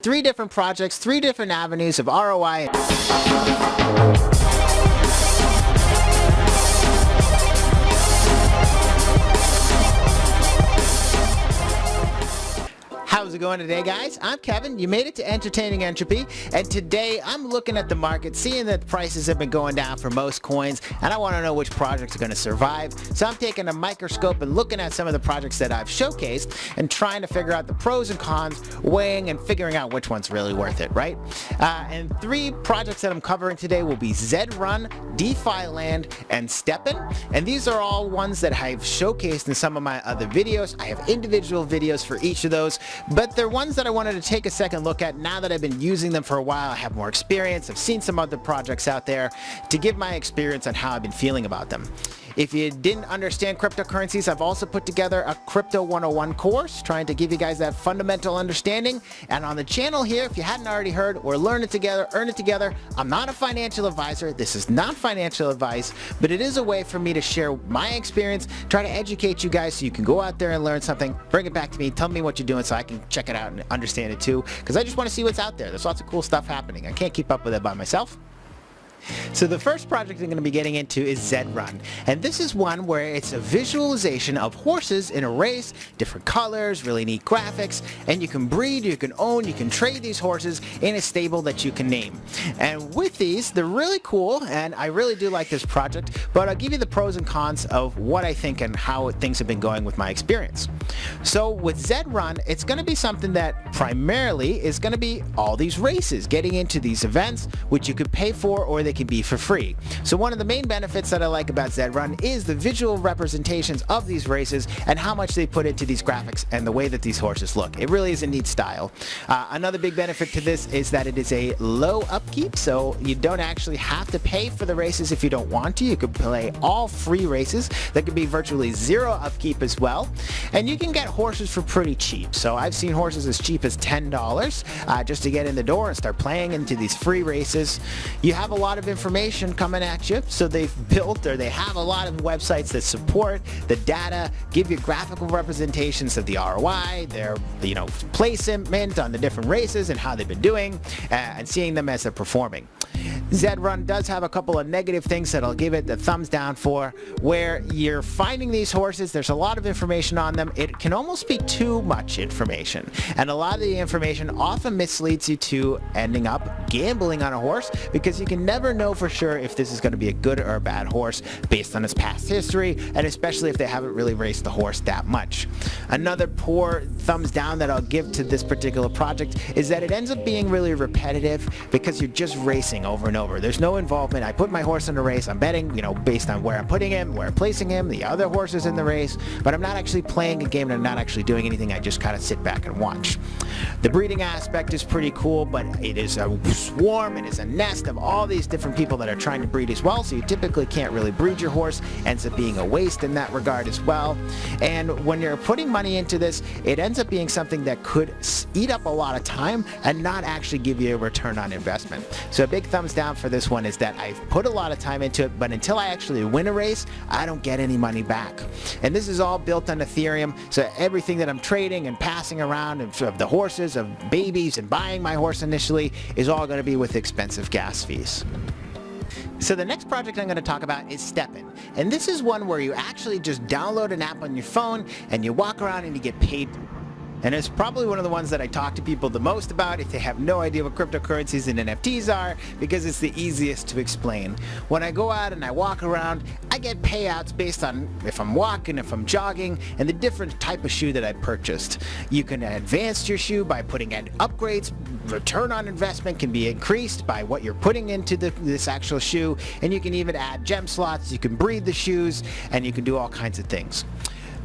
Three different projects, three different avenues of ROI. How's it going today, guys? I'm Kevin. You made it to Entertaining Entropy, and today I'm looking at the market, seeing that prices have been going down for most coins, and I want to know which projects are going to survive. So I'm taking a microscope and looking at some of the projects that I've showcased and trying to figure out the pros and cons, weighing and figuring out which one's really worth it, right? And three projects that I'm covering today will be Zed Run, DeFi Land, and StepN. And these are all ones that I've showcased in some of my other videos. I have individual videos for each of those, but they're ones that I wanted to take a second look at now that I've been using them for a while. I have more experience. I've seen some other projects out there to give my experience on how I've been feeling about them. If you didn't understand cryptocurrencies, I've also put together a Crypto 101 course trying to give you guys that fundamental understanding. And on the channel here, if you hadn't already heard, we're learning together, earn it together. I'm not a financial advisor. This is not financial advice, but it is a way for me to share my experience, try to educate you guys so you can go out there and learn something, bring it back to me, tell me what you're doing so I can check it out and understand it too, because I just want to see what's out there. There's lots of cool stuff happening. I can't keep up with it by myself. So the first project I'm going to be getting into is Zed Run, and this is one where it's a visualization of horses in a race, different colors, really neat graphics, and you can breed, you can own, you can trade these horses in a stable that you can name. And with these, they're really cool, and I really do like this project, but I'll give you the pros and cons of what I think and how things have been going with my experience. So with Zed Run, it's going to be something that primarily is going to be all these races, getting into these events, which you could pay for or they can be for free. So one of the main benefits that I like about Zed Run is the visual representations of these races and how much they put into these graphics and the way that these horses look. It really is a neat style. Another big benefit to this is that it is a low upkeep, so you don't actually have to pay for the races if you don't want to. You could play all free races that could be virtually zero upkeep as well, and you can get horses for pretty cheap. So I've seen horses as cheap as $10 just to get in the door and start playing into these free races. You have a lot of information coming at you, so they've built, or they have a lot of websites that support the data, give you graphical representations of the ROI, their placement on the different races and how they've been doing, and seeing them as they're performing. Zed Run does have a couple of negative things that I'll give it the thumbs down for, where you're finding these horses, there's a lot of information on them. It can almost be too much information, and a lot of the information often misleads you to ending up gambling on a horse, because you can never know for sure if this is going to be a good or a bad horse based on its past history, and especially if they haven't really raced the horse that much. Another poor thumbs down that I'll give to this particular project is that it ends up being really repetitive, because you're just racing over and over. There's no involvement. I put my horse in a race, I'm betting, based on where I'm putting him, where I'm placing him, the other horses in the race, but I'm not actually playing a game and I'm not actually doing anything. I just kind of sit back and watch. The breeding aspect is pretty cool, but it is a swarm, it is a nest of all these different people that are trying to breed as well, so you typically can't really breed your horse. Ends up being a waste in that regard as well. And when you're putting money into this, it ends up being something that could eat up a lot of time and not actually give you a return on investment. So a big thumbs down for this one is that I've put a lot of time into it, but until I actually win a race, I don't get any money back. And this is all built on Ethereum, so everything that I'm trading and passing around of the horses, of babies, and buying my horse initially is all going to be with expensive gas fees. So the next project I'm going to talk about is StepN, and this is one where you actually just download an app on your phone and you walk around and you get paid. And it's probably one of the ones that I talk to people the most about if they have no idea what cryptocurrencies and NFTs are, because it's the easiest to explain. When I go out and I walk around, I get payouts based on if I'm walking, if I'm jogging, and the different type of shoe that I purchased. You can advance your shoe by putting in upgrades. Return on investment can be increased by what you're putting into this actual shoe, and you can even add gem slots, you can breed the shoes, and you can do all kinds of things.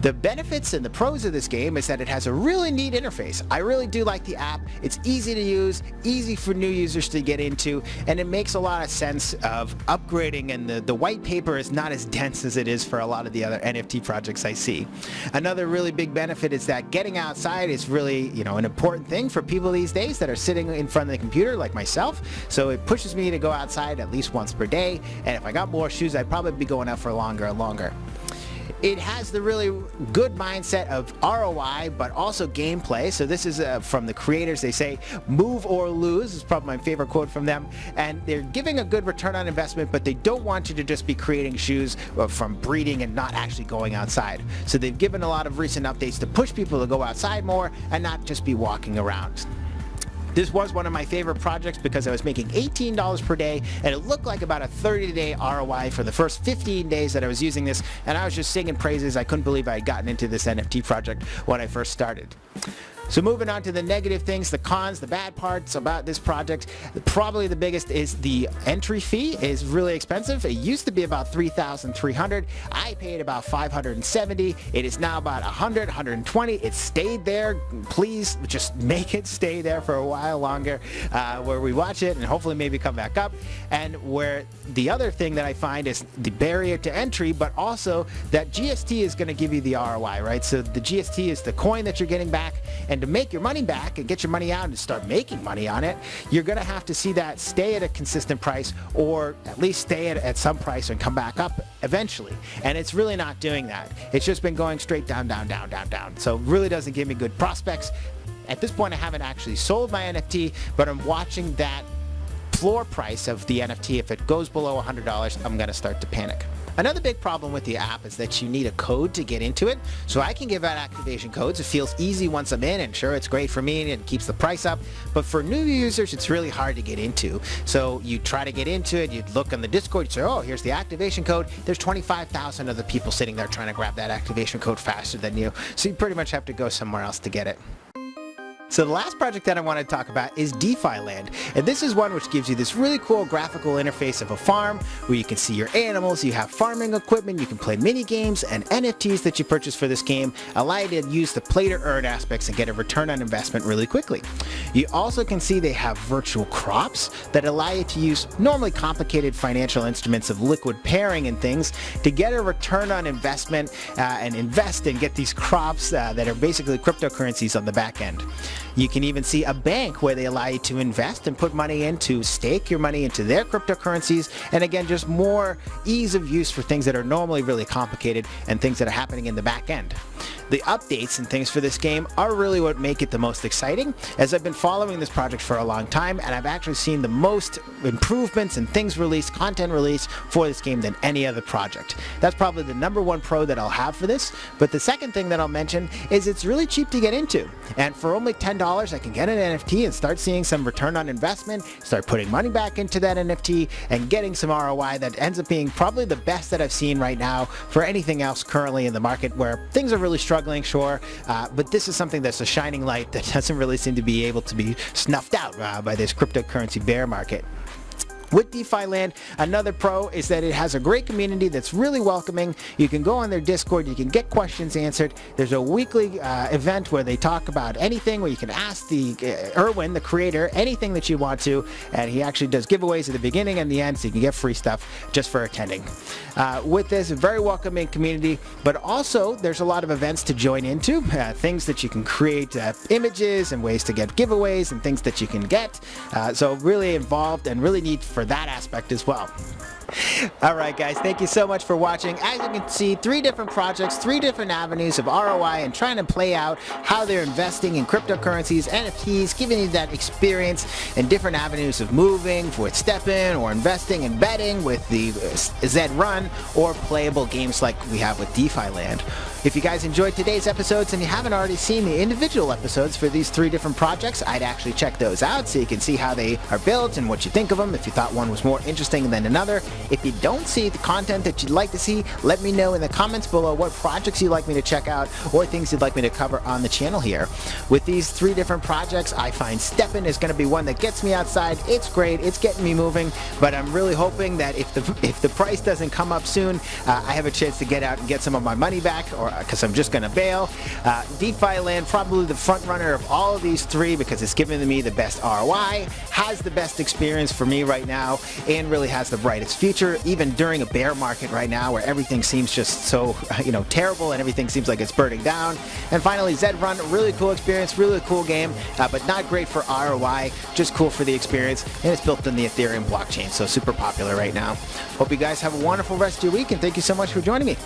The benefits and the pros of this game is that it has a really neat interface. I really do like the app. It's easy to use, easy for new users to get into, and it makes a lot of sense of upgrading, and the white paper is not as dense as it is for a lot of the other NFT projects I see. Another really big benefit is that getting outside is really, an important thing for people these days that are sitting in front of the computer like myself. So it pushes me to go outside at least once per day, and if I got more shoes, I'd probably be going out for longer and longer. It has the really good mindset of ROI, but also gameplay. So this is from the creators. They say, move or lose is probably my favorite quote from them. And they're giving a good return on investment, but they don't want you to just be creating shoes from breeding and not actually going outside. So they've given a lot of recent updates to push people to go outside more and not just be walking around. This was one of my favorite projects because I was making $18 per day, and it looked like about a 30-day ROI for the first 15 days that I was using this, and I was just singing praises. I couldn't believe I had gotten into this NFT project when I first started. So moving on to the negative things, the cons, the bad parts about this project, probably the biggest is the entry fee is really expensive. It used to be about $3,300. I paid about $570. It is now about $100, $120. It stayed there. Please just make it stay there for a while longer where we watch it and hopefully maybe come back up. And where the other thing that I find is the barrier to entry, but also that GST is going to give you the ROI, right? So the GST is the coin that you're getting back, and to make your money back and get your money out and start making money on it, you're going to have to see that stay at a consistent price, or at least stay at some price and come back up eventually. And it's really not doing that. It's just been going straight down, down, down, down, down. So it really doesn't give me good prospects. At this point, I haven't actually sold my NFT, but I'm watching that floor price of the NFT. If it goes below $100, I'm going to start to panic. Another big problem with the app is that you need a code to get into it. So I can give out activation codes. It feels easy once I'm in, and sure, it's great for me and it keeps the price up. But for new users, it's really hard to get into. So you try to get into it, you look on the Discord, you say, oh, here's the activation code. There's 25,000 other people sitting there trying to grab that activation code faster than you. So you pretty much have to go somewhere else to get it. So the last project that I want to talk about is DeFi Land, and this is one which gives you this really cool graphical interface of a farm where you can see your animals, you have farming equipment, you can play mini games, and NFTs that you purchase for this game allow you to use the play to earn aspects and get a return on investment really quickly. You also can see they have virtual crops that allow you to use normally complicated financial instruments of liquid pairing and things to get a return on investment and invest and get these crops that are basically cryptocurrencies on the back end. You can even see a bank where they allow you to invest and put money in to stake your money into their cryptocurrencies, and again, just more ease of use for things that are normally really complicated and things that are happening in the back end. The updates and things for this game are really what make it the most exciting, as I've been following this project for a long time, and I've actually seen the most improvements and things released, content released for this game than any other project. That's probably the number one pro that I'll have for this, but the second thing that I'll mention is it's really cheap to get into, and for only $10 I can get an NFT and start seeing some return on investment, start putting money back into that NFT, and getting some ROI that ends up being probably the best that I've seen right now for anything else currently in the market, where things are really struggling, sure, but this is something that's a shining light that doesn't really seem to be able to be snuffed out by this cryptocurrency bear market. With DeFi Land, another pro is that it has a great community that's really welcoming. You can go on their Discord, you can get questions answered. There's a weekly event where they talk about anything, where you can ask the Erwin, the creator, anything that you want to, and he actually does giveaways at the beginning and the end, so you can get free stuff just for attending. With this, a very welcoming community, but also there's a lot of events to join into, things that you can create images and ways to get giveaways and things that you can get. So really involved and really neat for that aspect as well. Alright guys, thank you so much for watching. As you can see, 3 different projects, 3 different avenues of ROI and trying to play out how they're investing in cryptocurrencies, NFTs, giving you that experience and different avenues of moving with StepN, or investing and betting with the Zed Run, or playable games like we have with DeFi Land. If you guys enjoyed today's episodes and you haven't already seen the individual episodes for these 3 different projects, I'd actually check those out so you can see how they are built and what you think of them, if you thought one was more interesting than another. If you don't see the content that you'd like to see, let me know in the comments below what projects you'd like me to check out or things you'd like me to cover on the channel here. With these 3 different projects, I find StepN is going to be one that gets me outside. It's great, it's getting me moving, but I'm really hoping that if the price doesn't come up soon, I have a chance to get out and get some of my money back, or because I'm just going to bail. DeFi Land, probably the front runner of all of these 3 because it's giving me the best ROI, has the best experience for me right now, and really has the brightest future, even during a bear market right now where everything seems just so, terrible and everything seems like it's burning down. And finally, Zed Run, really cool experience, really cool game, but not great for ROI, just cool for the experience, and it's built on the Ethereum blockchain, so super popular right now. Hope you guys have a wonderful rest of your week, and thank you so much for joining me.